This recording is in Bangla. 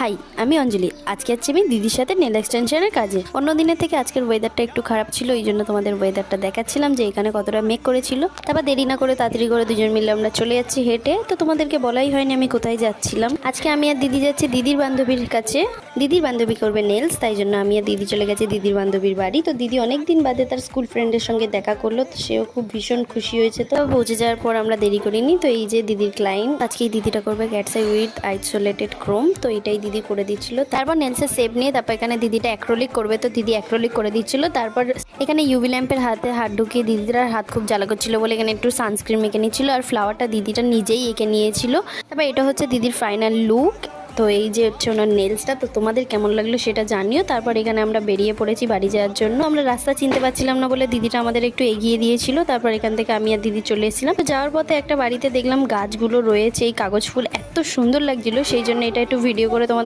হাই, আমি অঞ্জলি। আজকে যাচ্ছি আমি দিদির সাথে নেল এক্সটেনশনের কাজে। অন্য দিনের থেকে আজকের ওয়েদারটা একটু খারাপ ছিল, এই জন্য তোমাদের ওয়েদারটা দেখাচ্ছিলাম যে এখানে কতটা মেঘ করেছিল। তারপর দেরি না করে তাড়াতাড়ি করে দুজন মিলে আমরা চলে যাচ্ছি হেঁটে। তো তোমাদেরকে বলাই হয়নি আমি কোথায় যাচ্ছিলাম। আজকে আমি আর দিদি যাচ্ছি দিদির বান্ধবীর কাছে। দিদির বান্ধবী করবে নেলস, তাই জন্য আমি আর দিদি চলে গেছি দিদির বান্ধবীর বাড়ি। তো দিদি অনেকদিন বাদে তার স্কুল ফ্রেন্ডের সঙ্গে দেখা করলো, তো সেও খুব ভীষণ খুশি হয়েছে। তো পৌঁছে যাওয়ার পর আমরা দেরি করিনি। তো এই যে দিদির ক্লায়েন্ট, আজকে এই দিদিটা করবে cat's eye with isolated chrome. তো এটাই দিদি করে দিচ্ছিল। তারপর নেলসের শেপ নিয়ে তারপর এখানে দিদিটা অ্যাক্রোলিক করবে, তো দিদি অ্যাক্রোলিক করে দিচ্ছিল। তারপর এখানে ইউভি ল্যাম্পের হাতে হাত ঢুকিয়ে দিদিটার হাত খুব জ্বালা করছিল বলে এখানে একটু সানস্ক্রিন মেখে নিচ্ছিল, আর ফ্লাওয়ারটা দিদিটা নিজেই এঁকে নিয়েছিল। তারপর এটা হচ্ছে দিদির ফাইনাল লুক। তো এই যে হচ্ছে ওনার নেলসটা। তো তোমাদের কেমন লাগলো সেটা জানিও। তারপর এখানে আমরা বেরিয়ে পড়েছি বাড়ি যাওয়ার জন্য। আমরা রাস্তা চিনতে পারছিলাম না বলে দিদিটা আমাদের একটু এগিয়ে দিয়েছিল। তারপর এখান থেকে আমি আর দিদি চলে এসেছিলাম। তো যাওয়ার পথে একটা বাড়িতে দেখলাম গাছগুলো রয়েছে, এই কাগজ ফুল এত সুন্দর লাগছিল, সেই জন্য এটা একটু ভিডিও করে তোমাদের